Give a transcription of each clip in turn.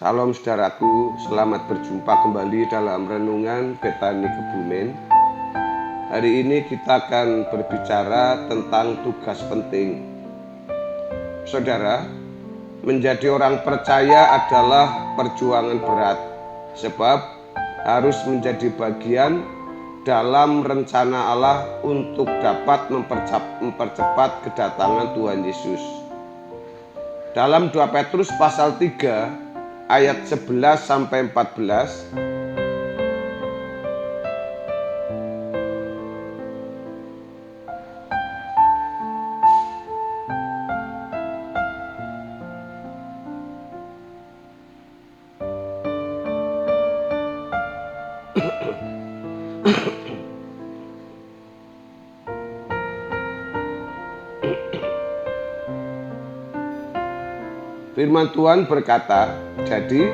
Salam saudaraku, selamat berjumpa kembali dalam Renungan Betani Kebumen. Hari ini kita akan berbicara tentang tugas penting. Saudara, menjadi orang percaya adalah perjuangan berat, sebab harus menjadi bagian dalam rencana Allah untuk dapat mempercepat kedatangan Tuhan Yesus. Dalam 2 Petrus pasal 3 ayat 11 sampai 14, firman Tuhan berkata, "Jadi,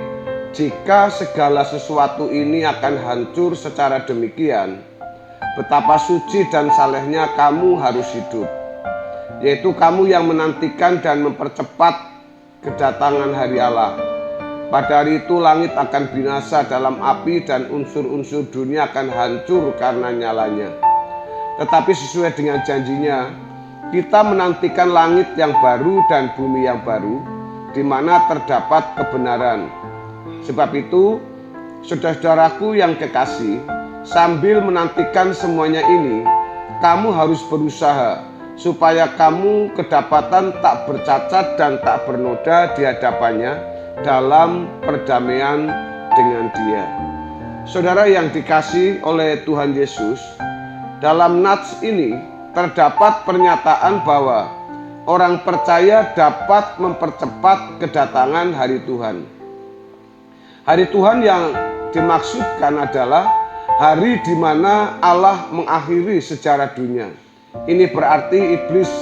jika segala sesuatu ini akan hancur secara demikian, betapa suci dan salehnya kamu harus hidup, yaitu kamu yang menantikan dan mempercepat kedatangan hari Allah. Pada hari itu langit akan binasa dalam api dan unsur-unsur dunia akan hancur karena nyalanya. Tetapi sesuai dengan janjinya, kita menantikan langit yang baru dan bumi yang baru, di mana terdapat kebenaran. Sebab itu, saudara-saudaraku yang kekasih, sambil menantikan semuanya ini, kamu harus berusaha supaya kamu kedapatan tak bercacat dan tak bernoda di hadapannya dalam perdamaian dengan Dia." Saudara yang dikasih oleh Tuhan Yesus, dalam nats ini terdapat pernyataan bahwa orang percaya dapat mempercepat kedatangan hari Tuhan. Hari Tuhan yang dimaksudkan adalah hari di mana Allah mengakhiri sejarah dunia. Ini berarti iblis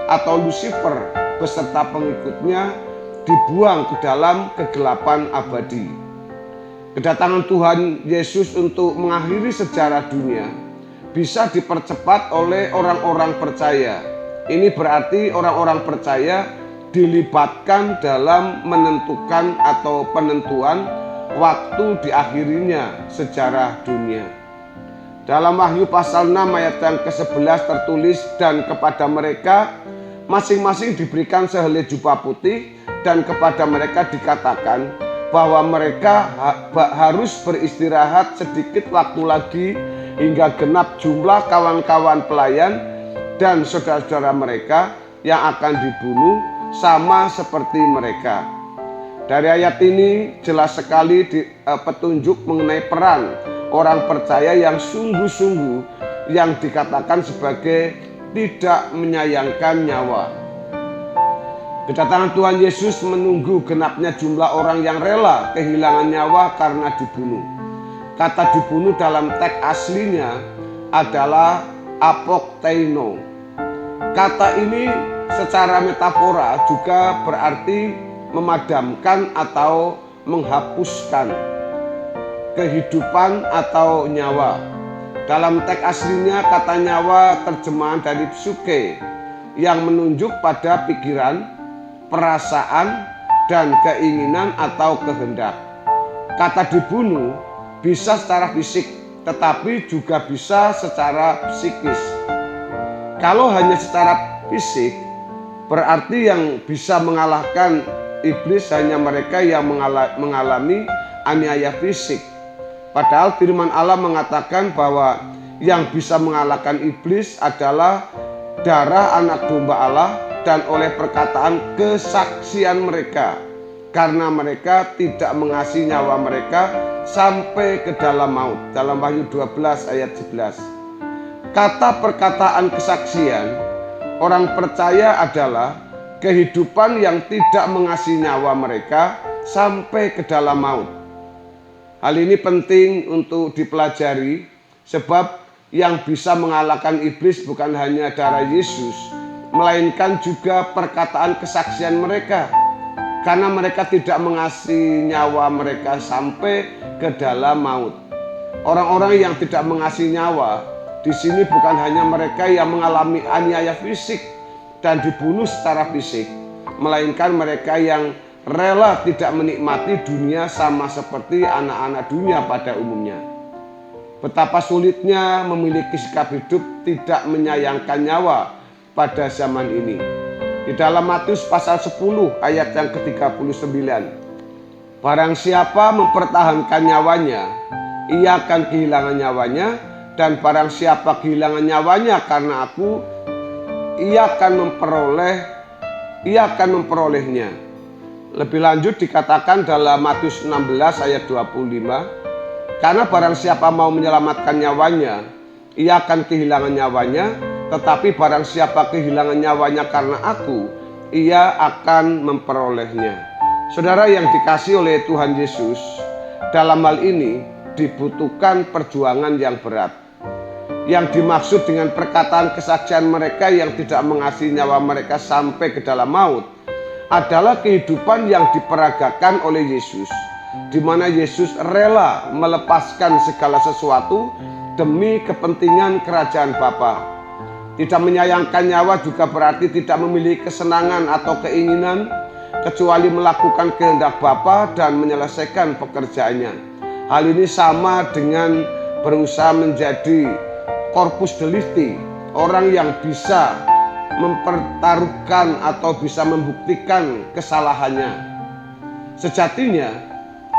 atau Lucifer beserta pengikutnya dibuang ke dalam kegelapan abadi. Kedatangan Tuhan Yesus untuk mengakhiri sejarah dunia bisa dipercepat oleh orang-orang percaya. Ini berarti orang-orang percaya dilibatkan dalam menentukan atau penentuan waktu diakhirinya sejarah dunia. Dalam Wahyu pasal 6 ayat yang ke-11 tertulis, "Dan kepada mereka masing-masing diberikan sehelai jubah putih, dan kepada mereka dikatakan bahwa mereka harus beristirahat sedikit waktu lagi hingga genap jumlah kawan-kawan pelayan dan saudara-saudara mereka yang akan dibunuh sama seperti mereka." Dari ayat ini jelas sekali petunjuk mengenai peran orang percaya yang sungguh-sungguh yang dikatakan sebagai tidak menyayangkan nyawa. Kedatangan Tuhan Yesus menunggu genapnya jumlah orang yang rela kehilangan nyawa karena dibunuh. Kata dibunuh dalam teks aslinya adalah apokteino. Kata ini secara metafora juga berarti memadamkan atau menghapuskan kehidupan atau nyawa. Dalam teks aslinya kata nyawa terjemahan dari psuke yang menunjuk pada pikiran, perasaan, dan keinginan atau kehendak. Kata dibunuh bisa secara fisik, tetapi juga bisa secara psikis. Kalau hanya secara fisik, berarti yang bisa mengalahkan iblis hanya mereka yang mengalami aniaya fisik. Padahal firman Allah mengatakan bahwa yang bisa mengalahkan iblis adalah darah anak domba Allah dan oleh perkataan kesaksian mereka, karena mereka tidak mengasihi nyawa mereka sampai ke dalam maut. Dalam Wahyu 12 ayat 11. Kata perkataan kesaksian orang percaya adalah kehidupan yang tidak mengasihi nyawa mereka sampai ke dalam maut. Hal ini penting untuk dipelajari, sebab yang bisa mengalahkan iblis bukan hanya darah Yesus, melainkan juga perkataan kesaksian mereka, karena mereka tidak mengasihi nyawa mereka sampai ke dalam maut. Orang-orang yang tidak mengasihi nyawa di sini bukan hanya mereka yang mengalami aniaya fisik dan dibunuh secara fisik, melainkan mereka yang rela tidak menikmati dunia sama seperti anak-anak dunia pada umumnya. Betapa sulitnya memiliki sikap hidup tidak menyayangkan nyawa pada zaman ini. Di dalam Matius pasal 10 ayat yang ke-39, barang siapa mempertahankan nyawanya, ia akan kehilangan nyawanya, dan barang siapa kehilangan nyawanya karena aku, ia akan memperolehnya. Lebih lanjut dikatakan dalam Matius 16 ayat 25, karena barang siapa mau menyelamatkan nyawanya, ia akan kehilangan nyawanya, tetapi barang siapa kehilangan nyawanya karena aku, ia akan memperolehnya. Saudara yang dikasihi oleh Tuhan Yesus, dalam hal ini dibutuhkan perjuangan yang berat. Yang dimaksud dengan perkataan kesaksian mereka yang tidak mengasihi nyawa mereka sampai ke dalam maut adalah kehidupan yang diperagakan oleh Yesus, di mana Yesus rela melepaskan segala sesuatu demi kepentingan kerajaan Bapa. Tidak menyayangkan nyawa juga berarti tidak memiliki kesenangan atau keinginan kecuali melakukan kehendak Bapa dan menyelesaikan pekerjaannya. Hal ini sama dengan berusaha menjadi corpus delicti, orang yang bisa mempertaruhkan atau bisa membuktikan kesalahannya. Sejatinya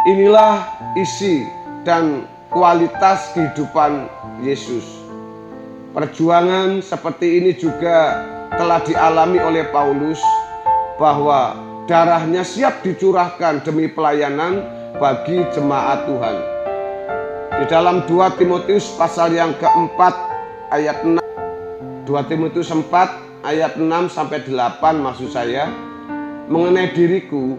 inilah isi dan kualitas kehidupan Yesus. Perjuangan seperti ini juga telah dialami oleh Paulus, bahwa darahnya siap dicurahkan demi pelayanan bagi jemaat Tuhan. Di dalam 2 Timotius pasal yang keempat ayat 6, 2 Timotius 4 ayat 6 sampai 8 maksud saya, mengenai diriku,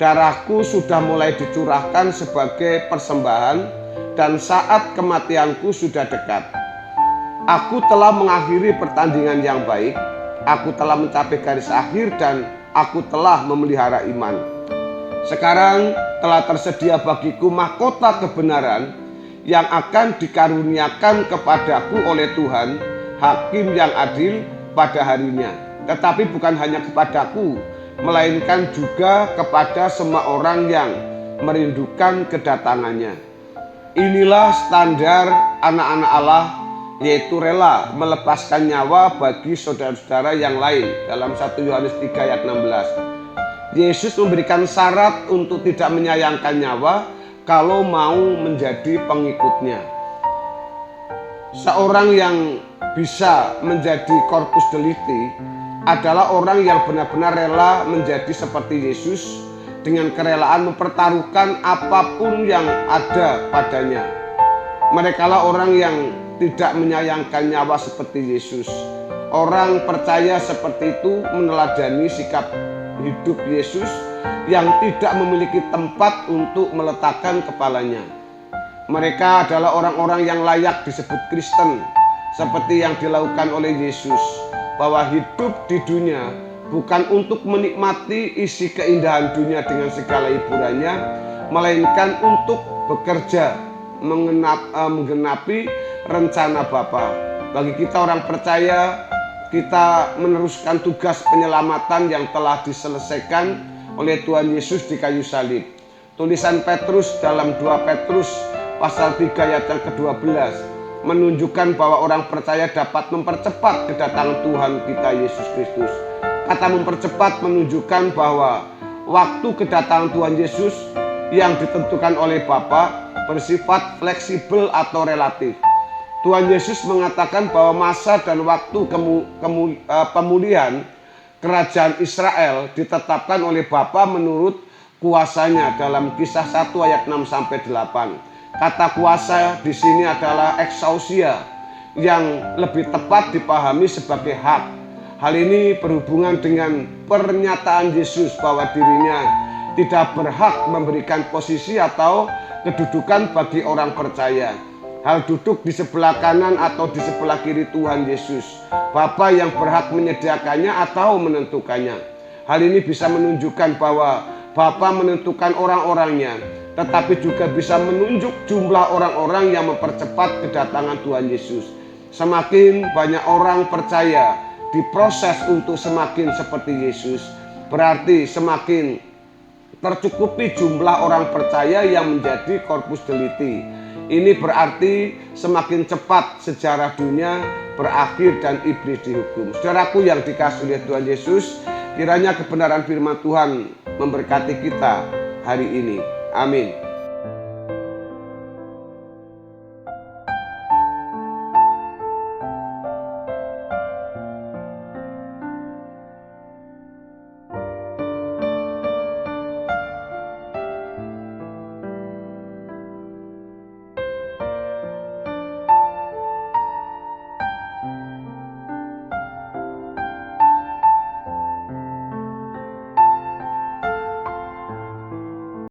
darahku sudah mulai dicurahkan sebagai persembahan dan saat kematianku sudah dekat. Aku telah mengakhiri pertandingan yang baik, aku telah mencapai garis akhir dan aku telah memelihara iman. Sekarang telah tersedia bagiku mahkota kebenaran yang akan dikaruniakan kepadaku oleh Tuhan, Hakim yang adil pada harinya. Tetapi bukan hanya kepadaku, melainkan juga kepada semua orang yang merindukan kedatangannya. Inilah standar anak-anak Allah, yaitu rela melepaskan nyawa bagi saudara-saudara yang lain. Dalam 1 Yohanes 3 ayat 16, Yesus memberikan syarat untuk tidak menyayangkan nyawa kalau mau menjadi pengikutnya. Seorang yang bisa menjadi corpus delicti adalah orang yang benar-benar rela menjadi seperti Yesus dengan kerelaan mempertaruhkan apapun yang ada padanya. Merekalah orang yang tidak menyayangkan nyawa seperti Yesus. Orang percaya seperti itu meneladani sikap hidup Yesus yang tidak memiliki tempat untuk meletakkan kepalanya. Mereka adalah orang-orang yang layak disebut Kristen, seperti yang dilakukan oleh Yesus, bahwa hidup di dunia bukan untuk menikmati isi keindahan dunia dengan segala hiburannya, melainkan untuk bekerja menggenapi rencana Bapa. Bagi kita orang percaya, kita meneruskan tugas penyelamatan yang telah diselesaikan oleh Tuhan Yesus di kayu salib. Tulisan Petrus dalam 2 Petrus pasal 3 ayat yang ke-12 menunjukkan bahwa orang percaya dapat mempercepat kedatangan Tuhan kita Yesus Kristus. Kata mempercepat menunjukkan bahwa waktu kedatangan Tuhan Yesus yang ditentukan oleh Bapa bersifat fleksibel atau relatif. Tuhan Yesus mengatakan bahwa masa dan waktu pemulihan kerajaan Israel ditetapkan oleh Bapa menurut kuasanya dalam Kisah 1 ayat 6 sampai 8. Kata kuasa di sini adalah exousia, yang lebih tepat dipahami sebagai hak. Hal ini berhubungan dengan pernyataan Yesus bahwa dirinya tidak berhak memberikan posisi atau kedudukan bagi orang percaya. Hal duduk di sebelah kanan atau di sebelah kiri Tuhan Yesus, Bapa yang berhak menyediakannya atau menentukannya. Hal ini bisa menunjukkan bahwa Bapa menentukan orang-orangnya, tetapi juga bisa menunjuk jumlah orang-orang yang mempercepat kedatangan Tuhan Yesus. Semakin banyak orang percaya diproses untuk semakin seperti Yesus, berarti semakin tercukupi jumlah orang percaya yang menjadi Corpus Delicti. Ini berarti semakin cepat sejarah dunia berakhir dan iblis dihukum. Saudaraku yang dikasihi oleh Tuhan Yesus, kiranya kebenaran firman Tuhan memberkati kita hari ini. Amin.